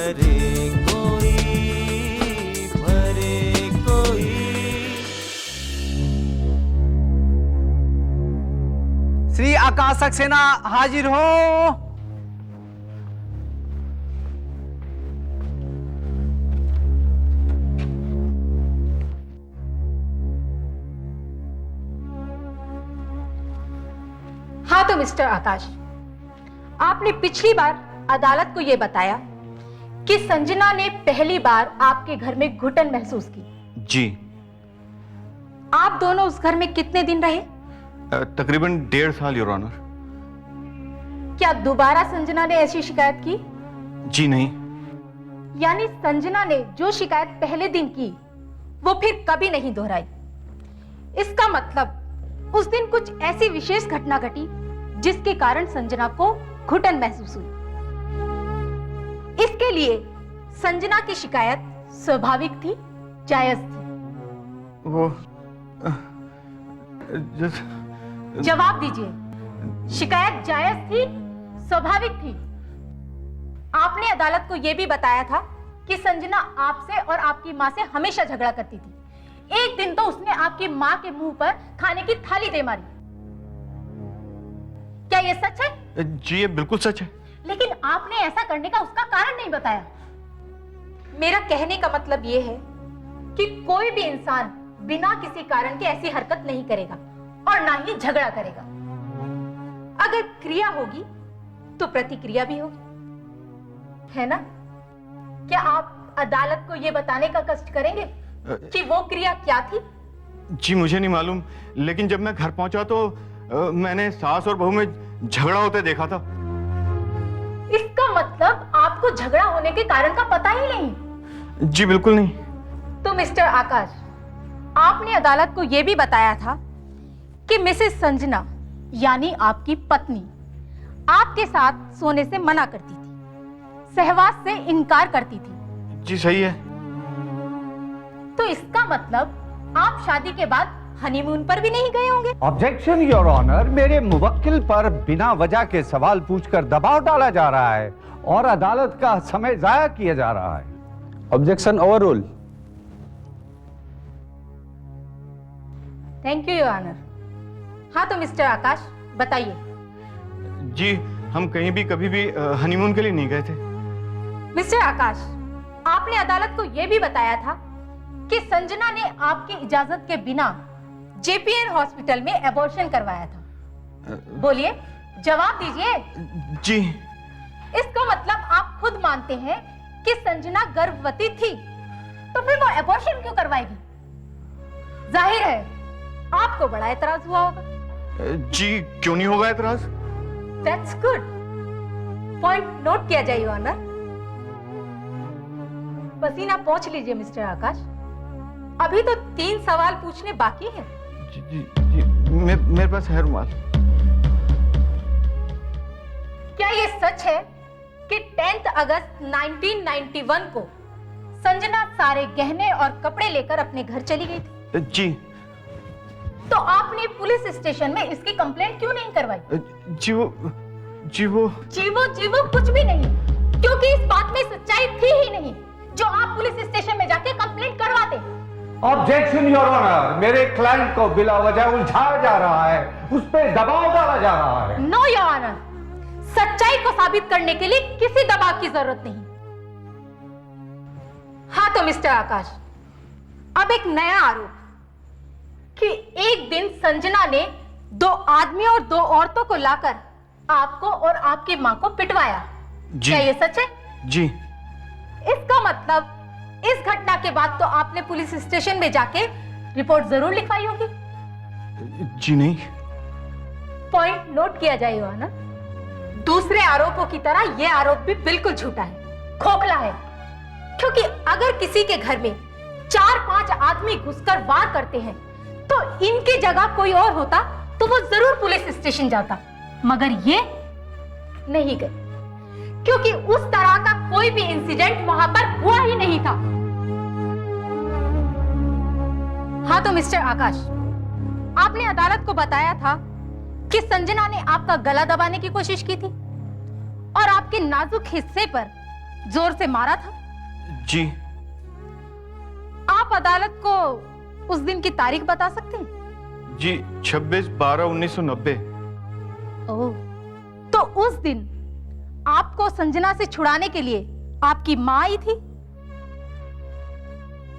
भरे कोई, भरे कोई। श्री आकाश सक्सेना हाजिर हो। हाँ तो मिस्टर आकाश, आपने पिछली बार अदालत को यह बताया कि संजना ने पहली बार आपके घर में घुटन महसूस की। जी। आप दोनों उस घर में कितने दिन रहे? तकरीबन 1.5 साल, योर ऑनर। क्या दोबारा संजना ने ऐसी शिकायत की? जी नहीं। यानी संजना ने जो शिकायत पहले दिन की वो फिर कभी नहीं दोहराई। इसका मतलब उस दिन कुछ ऐसी विशेष घटना घटी जिसके कारण संजना को घुटन महसूस हुई। इसके लिए संजना की शिकायत स्वाभाविक थी, जायज थी? वो जवाब दीजिए। शिकायत जायज थी, स्वाभाविक थी? आपने अदालत को यह भी बताया था कि संजना आपसे और आपकी मां से हमेशा झगड़ा करती थी। एक दिन तो उसने आपकी मां के मुंह पर खाने की थाली दे मारी। क्या यह सच है? जी, ये बिल्कुल सच है। लेकिन आपने ऐसा करने का उसका कारण नहीं बताया। मेरा कहने का मतलब यह है कि कोई भी इंसान बिना किसी कारण के ऐसी हरकत नहीं करेगा और ना ही झगड़ा करेगा। अगर क्रिया होगी तो प्रतिक्रिया भी होगी, है ना? क्या आप अदालत को यह बताने का कष्ट करेंगे कि वो क्रिया क्या थी? जी मुझे नहीं मालूम, लेकिन जब मैं घर पहुंचा तो मैंने सास और बहू में झगड़ा होते देखा था। इसका मतलब आपको झगड़ा होने के कारण का पता ही नहीं? जी बिल्कुल नहीं। तो मिस्टर आकाश, आपने अदालत को यह भी बताया था कि मिसेस संजना यानी आपकी पत्नी आपके साथ सोने से मना करती थी, सहवास से इनकार करती थी। जी सही है। तो इसका मतलब आप शादी के बाद हनीमून पर भी नहीं गए होंगे? ऑब्जेक्शन योर ऑनर, मेरे मुवक्किल पर बिना वजह के सवाल पूछकर दबाव डाला जा रहा है और अदालत का समय जाया किया जा रहा है। Objection overrule. Thank you your honour. हाँ तो मिस्टर आकाश बताइए। जी हम कहीं भी कभी भी हनीमून के लिए नहीं गए थे। मिस्टर आकाश, आपने अदालत को यह भी बताया था कि संजना ने आपकी इजाजत के बिना जेपीएन हॉस्पिटल में एबॉर्शन करवाया था। बोलिए, जवाब दीजिए। जी। इसका मतलब आप खुद मानते हैं कि संजना गर्भवती थी, तो फिर वो एबॉर्शन क्यों करवाएगी? जाहिर है आपको बड़ा एतराज हुआ होगा। जी क्यों नहीं होगा एतराज? That's good. पॉइंट नोट किया जाए योर ऑनर। पसीना पोंछ लीजिए मिस्टर आकाश। अभी तो 3 सवाल पूछने बाकी हैं। जी जी जी मेरे पास है रुमाल। क्या ये सच है कि 10 अगस्त 1991 को संजना सारे गहने और कपड़े लेकर अपने घर चली गई थी? जी। तो आपने पुलिस स्टेशन में इसकी कंप्लेंट क्यों नहीं करवाई? जी वो कुछ भी नहीं, क्योंकि इस बात में सच्चाई थी ही नहीं जो आप पुलिस स्टेशन में जाके कंप्लेंट करवाते। ऑब्जेक्शन योर ऑनर, मेरे क्लाइंट को बिला वजह उलझाया जा रहा है, उस पर दबाव डाला जा रहा है। नो योर ऑनर, सच्चाई को साबित करने के लिए किसी दबाव की जरूरत नहीं। हाँ तो मिस्टर आकाश, अब एक नया आरोप कि एक दिन संजना ने 2 आदमियों और 2 औरतों को लाकर आपको और आपकी मां को पिटवाया। क्या ये सच है? जी। इसका मतलब इस घटना के बाद तो आपने पुलिस स्टेशन में जाके रिपोर्ट जरूर लिखवाई होगी। जी नहीं। पॉइंट नोट किया जाए योर ऑनर। दूसरे आरोपों की तरह यह आरोप भी बिल्कुल झूठा है, खोखला है। क्योंकि अगर किसी के घर में 4-5 आदमी घुसकर वार करते हैं तो इनकी जगह कोई और होता तो वो जरूर पुलिस स्टेशन जाता, मगर ये नहीं गए, क्योंकि उस तरह का कोई भी इंसिडेंट वहां पर हुआ ही नहीं था। हाँ तो मिस्टर आकाश, आपने अदालत को बताया था कि संजना ने आपका गला दबाने की कोशिश की थी और आपके नाजुक हिस्से पर जोर से मारा था? जी। आप अदालत को उस दिन की तारीख बता सकते हैं? जी 26/12/1990। ओह, तो उस दिन आपको संजना से छुड़ाने के लिए आपकी मां आई थी?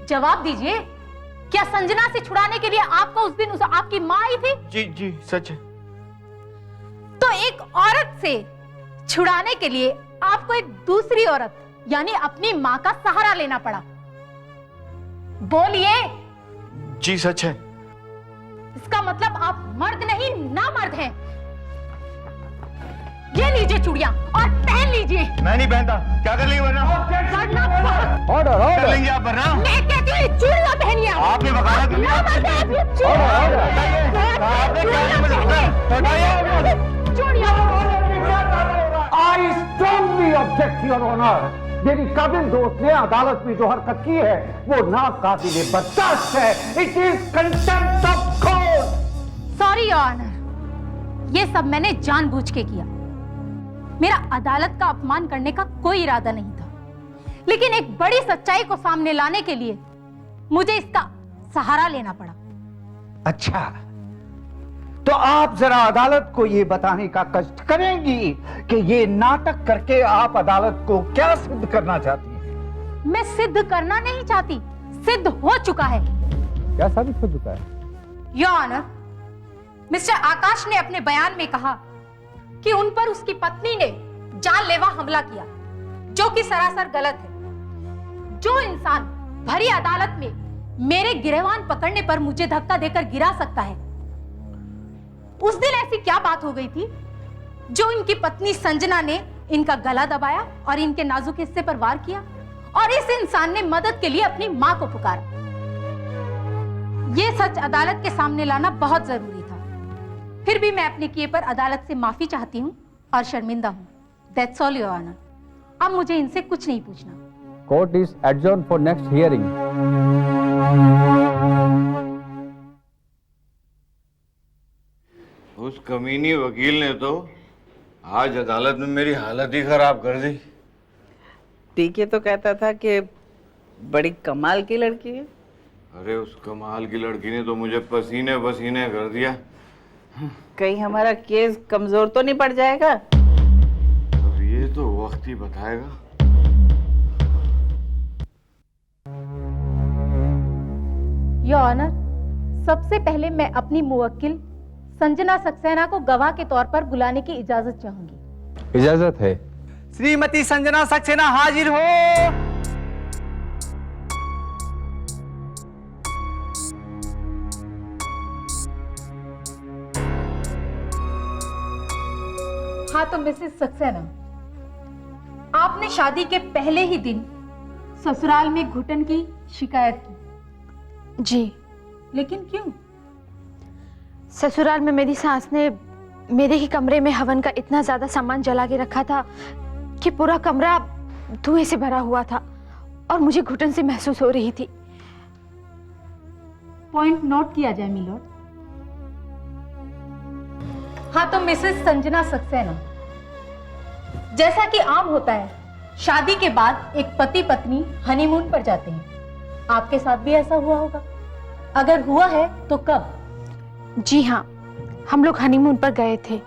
जवाब दीजिए, क्या संजना से छुड़ाने के लिए आपको उस दिन आपकी मां आई थी? जी जी सच है। तो एक औरत से छुड़ाने के लिए आपको एक दूसरी औरत यानी अपनी मां का सहारा लेना पड़ा। बोलिए। जी सच है। इसका मतलब आप मर्द नहीं नामर्द हैं। ये लीजिए चूड़ियां और पहन लीजिए। मैं नहीं पहनता। क्या कर लेंगे वरना? ऑर्डर कर ऑर्डर। लेंगे आप वरना? मैं कहती हूँ चूड़ियां पहनिए। आपने वकालत की। नामर्द हैं आप, ये चूड़ियां। आपने क्या I strongly object your honour. मेरी काबिल दोस्त ने अदालत में जो हरकत की है वो नाकाबिले बर्दाश्त है। It is contempt of court. Sorry your honour, ये सब मैंने जानबूझ के किया। मेरा अदालत का अपमान करने का कोई इरादा नहीं था, लेकिन एक बड़ी सच्चाई को सामने लाने के लिए मुझे इसका सहारा लेना पड़ा। अच्छा, तो आप जरा अदालत को ये बताने का कष्ट करेंगी कि ये नाटक करके आप अदालत को क्या सिद्ध करना चाहती हैं? मैं सिद्ध करना नहीं चाहती, सिद्ध हो चुका है। क्या साबित हो चुका है? योर ऑनर, मिस्टर आकाश ने अपने बयान में कहा कि उन पर उसकी पत्नी ने जानलेवा हमला किया, जो कि सरासर गलत है। जो इंसान भरी अदालत में मेरे गिरहवान पकड़ने पर मुझे धक्का देकर गिरा सकता है, उस दिन ऐसी क्या बात हो गई थी जो इनकी पत्नी संजना ने इनका गला दबाया और इनके नाजुक हिस्से पर वार किया, और इस इंसान ने मदद के लिए अपनी मां को पुकारा। यह सच अदालत के सामने लाना बहुत जरूरी था। फिर भी मैं अपने किए पर अदालत से माफी चाहती हूँ और शर्मिंदा हूँ। That's all, Your Honor. अब मुझे इनसे कुछ नहीं पूछना। Court is adjourned for next hearing. उस कमीनी वकील ने तो आज अदालत में मेरी हालत ही खराब कर दी। टीके तो कहता था कि बड़ी कमाल की लड़की है। अरे उस कमाल की लड़की ने तो मुझे पसीने पसीने कर दिया। कहीं हमारा केस कमजोर तो नहीं पड़ जाएगा? अब ये तो वक्त ही बताएगा। योर ऑनर, सबसे पहले मैं अपनी मुवक्किल संजना सक्सेना को गवाह के तौर पर बुलाने की इजाजत चाहूंगी। इजाजत है। श्रीमती संजना सक्सेना हाजिर हो। हाँ, तो मिसेस सक्सेना, आपने शादी के पहले ही दिन ससुराल में घुटन की शिकायत की। जी। लेकिन क्यों? ससुराल में मेरी सास ने मेरे ही कमरे में हवन का इतना ज्यादा सामान जला के रखा था कि पूरा कमरा धुएं से भरा हुआ था और मुझे घुटन से महसूस हो रही थी। पॉइंट नोट किया जाए मिलोड। हाँ, तो मिसेस संजना सक्सेना, जैसा कि आम होता है, शादी के बाद एक पति पत्नी हनीमून पर जाते हैं। आपके साथ भी ऐसा हुआ होगा। अगर हुआ है तो कब? जी हाँ, हम लोग हनीमून पर गए थे।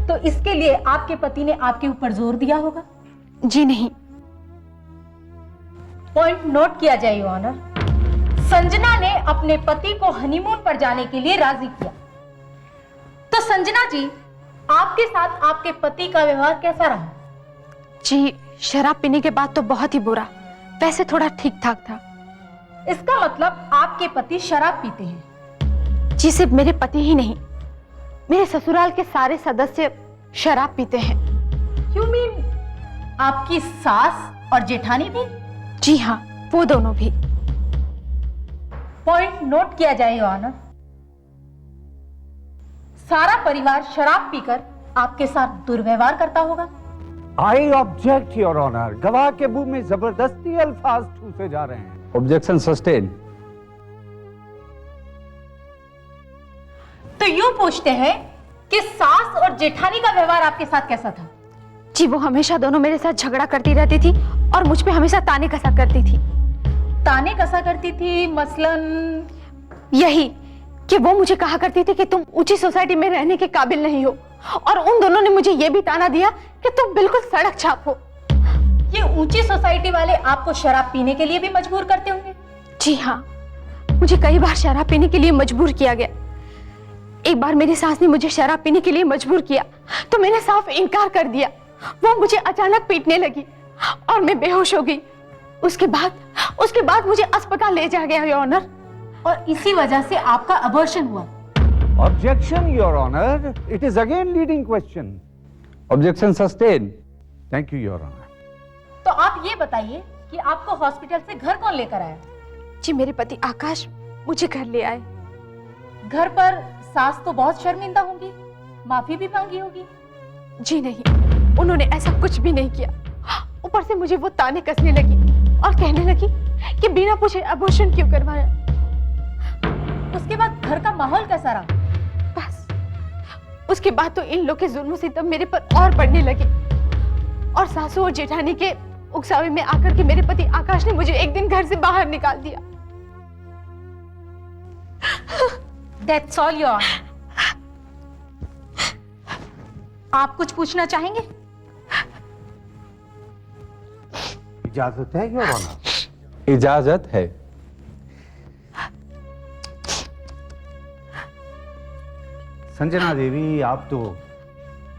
तो इसके लिए आपके पति ने आपके ऊपर जोर दिया होगा? जी नहीं। पॉइंट नोट किया जाए योर ऑनर। संजना ने अपने पति को हनीमून पर जाने के लिए राजी किया। तो संजना जी, आपके साथ आपके पति का व्यवहार कैसा रहा? जी, शराब पीने के बाद तो बहुत ही बुरा, वैसे थोड़ा ठीक ठाक था। इसका मतलब आपके पति शराब पीते हैं? जी, सिर्फ मेरे पति ही नहीं, मेरे ससुराल के सारे सदस्य शराब पीते हैं। You mean आपकी सास और जेठानी भी? जी हाँ, वो दोनों भी। पॉइंट नोट किया जाए योर ऑनर। सारा परिवार शराब पीकर आपके साथ दुर्व्यवहार करता होगा? I object your honour. गवाह के मुंह में जबरदस्ती अल्फाज ठूसे जा रहे हैं। Objection sustained. तो यूं पूछते हैं कि सास और जेठानी का व्यवहार आपके साथ कैसा था? जी वो हमेशा दोनों मेरे साथ झगड़ा करती रहती थी और मुझ पे हमेशा ताने कसा करती थी। ताने कसा करती थी मसलन? यही कि वो मुझे कहा करती थी कि तुम ऊंची सोसाइटी में रहने के काबिल नहीं हो, और उन दोनों ने मुझे ये भी ताना दिया कि तुम बिल्कुल सड़क छाप हो। ये ऊंची सोसाइटी वाले आपको शराब पीने के लिए भी मजबूर करते होंगे? जी हाँ, मुझे कई बार शराब पीने के लिए मजबूर किया गया। एक बार मेरी सास ने मुझे शराब पीने के लिए मजबूर किया तो मैंने साफ इनकार कर दिया। वो मुझे अचानक पीटने लगी और मैं बेहोश हो गई। उसके बाद मुझे अस्पताल ले जाया गया, योर ऑनर। और इसी वजह से आपका अबॉर्शन हुआ? Objection, Your Honor. It is again leading question. Objection sustained. Thank you, Your Honor. तो आप ये बताइए कि आपको हॉस्पिटल से घर कौन लेकर आया? जी मेरे पति आकाश मुझे घर ले आए। घर पर सास तो बहुत शर्मिंदा होंगी, माफी भी मांगी होगी। जी नहीं, उन्होंने ऐसा कुछ भी नहीं किया। ऊपर से मुझे वो ताने कसने लगी और कहने लगी कि बिना पूछे अबॉर्शन क्यों करवाया। उसके बाद घर का माहौल कैसा रहा? बस उसके बाद तो इन लोग के जुल्म सितम मेरे पर और बढ़ने लगे, और सासू और जेठानी के उकसावे में आकर के मेरे पति आकाश ने मुझे एक दिन घर से बाहर निकाल दिया। That's all, Your Honor. आप कुछ पूछना चाहेंगे? इजाजत है, Your Honor? इजाजत है। संजना देवी, आप तो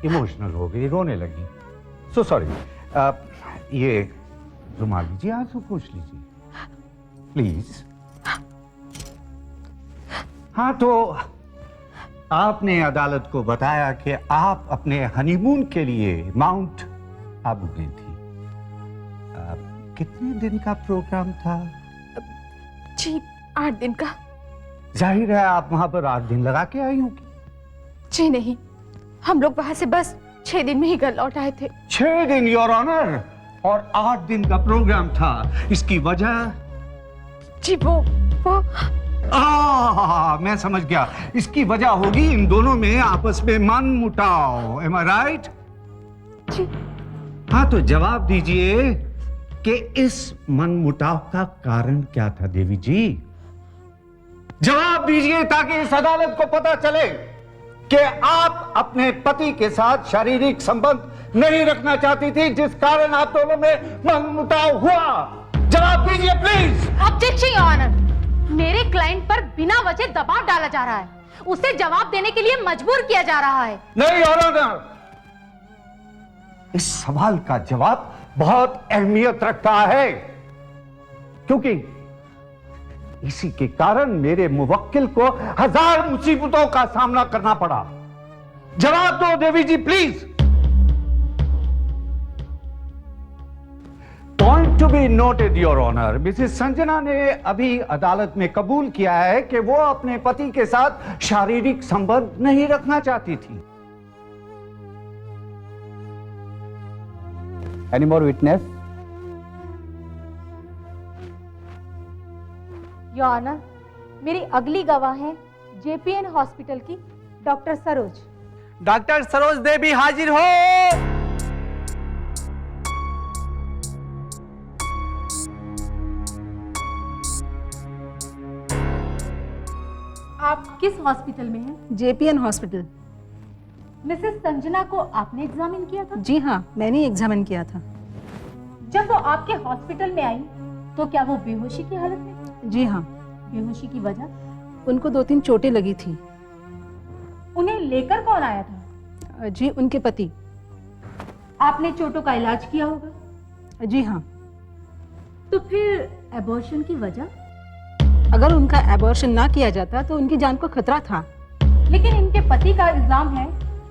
इमोशनल हो गई, रोने लगी। So sorry. ये रुमाल लीजिए, आंसू पूछ लीजिए प्लीज। हाँ, तो आपने अदालत को बताया कि आप अपने हनीमून के लिए माउंट आबू गई थी। कितने दिन का प्रोग्राम था? जी 8 दिन का। जाहिर है आप वहां पर 8 दिन लगा के आई होंगी। जी नहीं, हम लोग वहां से बस 6 दिन में ही घर लौट आए थे। 6 दिन, योर ऑनर, और 8 दिन का प्रोग्राम था। इसकी वजह? जी वो मैं समझ गया। इसकी वजह होगी इन दोनों में आपस में मनमुटाव। एम आई राइट? जी। हाँ, तो जवाब दीजिए कि इस मनमुटाव का कारण क्या था देवी जी? जवाब दीजिए ताकि इस अदालत को पता चले कि आप अपने पति के साथ शारीरिक संबंध नहीं रखना चाहती थी, जिस कारण आप दोनों में मनमुटाव हुआ। जवाब दीजिए प्लीज। Objection, your honour. मेरे क्लाइंट पर बिना वजह दबाव डाला जा रहा है, उसे जवाब देने के लिए मजबूर किया जा रहा है। नहीं योर ऑनर, इस सवाल का जवाब बहुत अहमियत रखता है, क्योंकि इसी के कारण मेरे मुवक्किल को 1000 मुसीबतों का सामना करना पड़ा। जवाब दो Devi ji please. Point to be noted your honour, Mrs Sanjana ने अभी अदालत में कबूल किया है कि वो अपने पति के साथ शारीरिक संबंध नहीं रखना चाहती थी। Any more witness? Your honour, मेरी अगली गवाह है जेपीएन हॉस्पिटल की डॉक्टर सरोज। डॉक्टर सरोज देवी हाजिर हो। आप किस हॉस्पिटल में हैं? JPN hospital. मिसेस संजना को आपने एग्जामिन किया था? जी हाँ, मैंने एग्जामिन किया था। जब वो आपके हॉस्पिटल में आई तो क्या वो बेहोशी की हालत में थी? जी हाँ। बेहोशी की वजह? उनको 2-3 चोटें लगी थी। उन्हें लेकर कौन आया था? जी उनके पति। आपने चोटों का इलाज किया होगा? जी हाँ। तो फिर एबॉर्शन की वजह? अगर उनका एबॉर्शन ना किया जाता तो उनकी जान को खतरा था। लेकिन इनके पति का इल्जाम है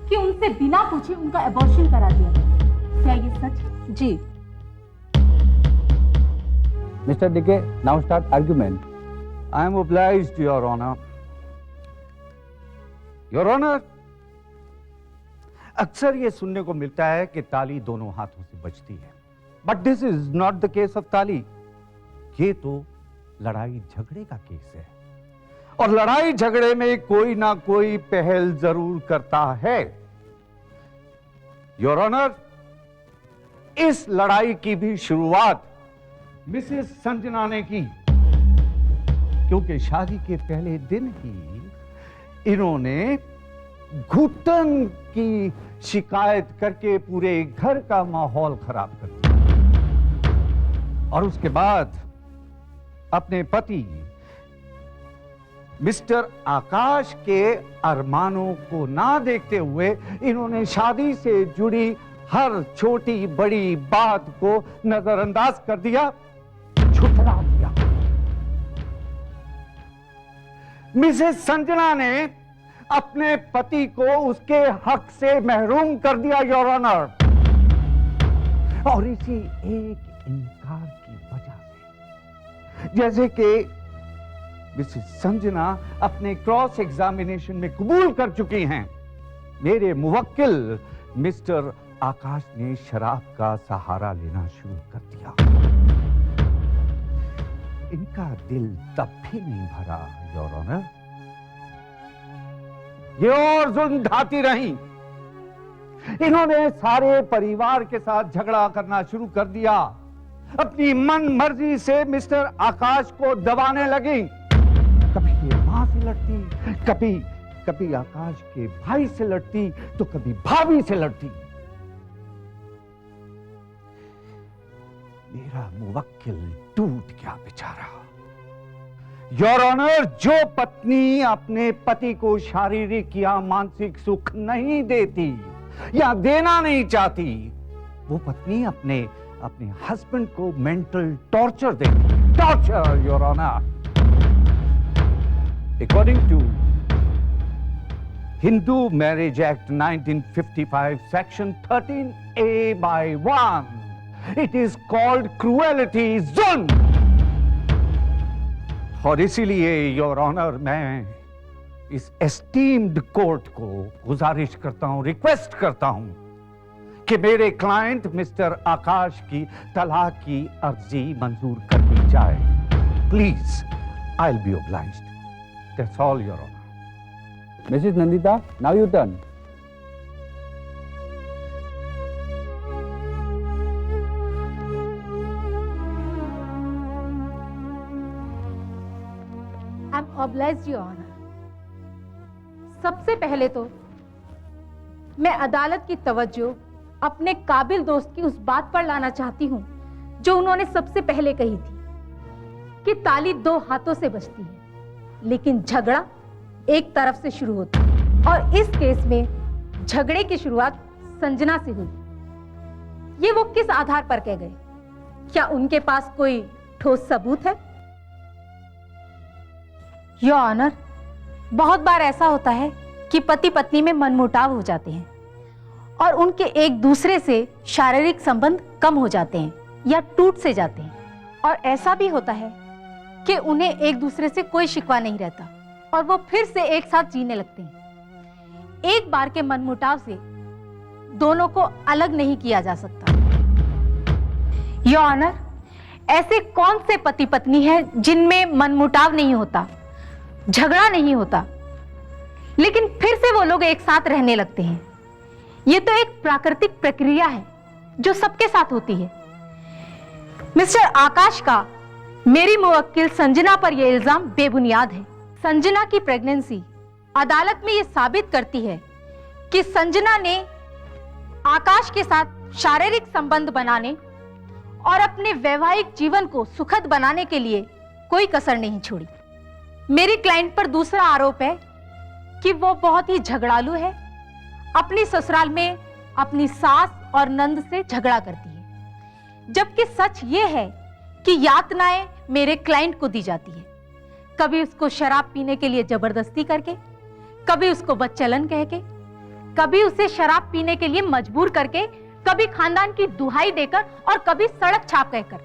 कि उनसे बिना पूछे उनका एबॉर्शन करा दिया गया। क्या ये सच है? जी। Mr. DK, now start argument. I am obliged, Your Honor. Your Honor, अक्सर ये सुनने को मिलता है कि ताली दोनों हाथों से बजती है, but this is not the case of ताली। ये तो लड़ाई झगड़े का केस है, और लड़ाई झगड़े में कोई ना कोई पहल जरूर करता है। योर ऑनर, इस लड़ाई की भी शुरुआत मिसेस संजना ने की, क्योंकि शादी के पहले दिन ही इन्होंने घुटन की शिकायत करके पूरे घर का माहौल खराब कर दिया। और उसके बाद अपने पति मिस्टर आकाश के अरमानों को ना देखते हुए इन्होंने शादी से जुड़ी हर छोटी बड़ी बात को नजरअंदाज कर दिया, झुठला दिया। मिसेस संजना ने अपने पति को उसके हक से महरूम कर दिया, योर ऑनर। और इसी एक इनकार की वजह से, जैसे कि मिसेस संजना अपने क्रॉस एग्जामिनेशन में कबूल कर चुकी हैं, मेरे मुवक्किल मिस्टर आकाश ने शराब का सहारा लेना शुरू कर दिया। इनका दिल तब भी नहीं भरा, योर ऑनर। ये और जुल्म ढाती रही। इन्होंने सारे परिवार के साथ झगड़ा करना शुरू कर दिया, अपनी मन मर्जी से मिस्टर आकाश को दबाने लगी। कभी ये मां से लड़ती, कभी आकाश के भाई से लड़ती, तो कभी भाभी से लड़ती। मेरा मुवक्किल टूट गया बेचारा। योर ऑनर, जो पत्नी अपने पति को शारीरिक या मानसिक सुख नहीं देती या देना नहीं चाहती, वो पत्नी अपने हस्बैंड को मेंटल टॉर्चर देती। Torture, your honour. According to Hindu Marriage Act 1955, Section 13A by 1, it is called cruelty, zulm। और इसीलिए योर ऑनर, मैं इस एस्टीम्ड कोर्ट को गुजारिश करता हूं, रिक्वेस्ट करता हूं कि मेरे क्लाइंट मिस्टर आकाश की तलाक की अर्जी मंजूर कर दी जाए। Please, I will be obliged. That's all, Your Honor. Mrs. Nandita, now you turn. I'm obliged, Your Honor. सबसे पहले तो मैं अदालत की तवज्जो अपने काबिल दोस्त की उस बात पर लाना चाहती हूं जो उन्होंने सबसे पहले कही थी कि ताली दो हाथों से बजती है, लेकिन झगड़ा एक तरफ से शुरू होता है। और इस केस में झगड़े की शुरुआत संजना से हुई। ये वो किस आधार पर कह गए? क्या उनके पास कोई ठोस सबूत है? योर ऑनर, बहुत बार ऐसा होता है कि पति पत्नी में मनमुटाव हो जाते हैं और उनके एक दूसरे से शारीरिक संबंध कम हो जाते हैं या टूट से जाते हैं। और ऐसा भी होता है कि उन्हें एक दूसरे से कोई शिकवा नहीं रहता और वो फिर से एक साथ जीने लगते हैं। एक बार के मनमुटाव से दोनों को अलग नहीं किया जा सकता। योर ऑनर, ऐसे कौन से पति पत्नी हैं जिनमें मनमुटाव नहीं होता, झगड़ा नहीं होता, लेकिन फिर से वो लोग एक साथ रहने लगते हैं? ये तो एक प्राकृतिक प्रक्रिया है जो सबके साथ होती है। मिस्टर आकाश का मेरी मुवक्किल संजना पर यह इल्जाम बेबुनियाद है। संजना की प्रेगनेंसी अदालत में यह साबित करती है कि संजना ने आकाश के साथ शारीरिक संबंध बनाने और अपने वैवाहिक जीवन को सुखद बनाने के लिए कोई कसर नहीं छोड़ी। मेरी क्लाइंट पर दूसरा आरोप है कि वो बहुत ही झगड़ालू है, अपनी ससुराल में अपनी सास और नंद से झगड़ा करती है, जबकि सच ये है कि यातनाएं मेरे क्लाइंट को दी जाती है। कभी उसको शराब पीने के लिए जबरदस्ती करके, कभी उसको बदचलन कह के, कभी उसे शराब पीने के लिए मजबूर करके, कभी खानदान की दुहाई देकर और कभी सड़क छाप कहकर।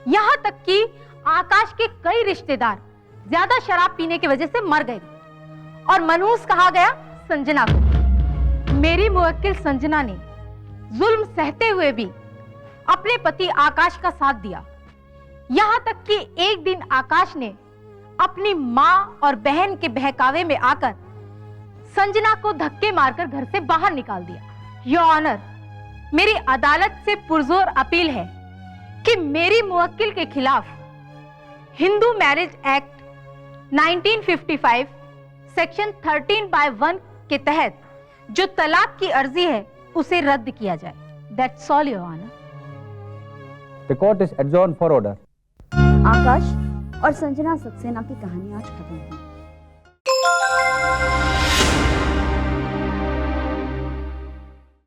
यहां तक कि आकाश के कई रिश्तेदार ज्यादा शराब पीने की वजह से मर गए और मनहूस कहा गया संजना को। मेरी मुवक्किल संजना ने जुल्म सहते हुए भी अपने पति आकाश का साथ दिया। यहां तक कि एक दिन आकाश ने अपनी मां और बहन के बहकावे में आकर संजना को धक्के मारकर घर से बाहर निकाल दिया। योर ऑनर, मेरी अदालत से पुरजोर अपील है कि मेरी मुवक्किल के खिलाफ हिंदू मैरिज एक्ट 1955 सेक्शन 13/1 के तहत जो तलाक की अर्जी है उसे रद्द किया जाए। That's all your honour. The court is adjourned for order. Akash और संजना सक्सेना की कहानी आज खत्म हुई।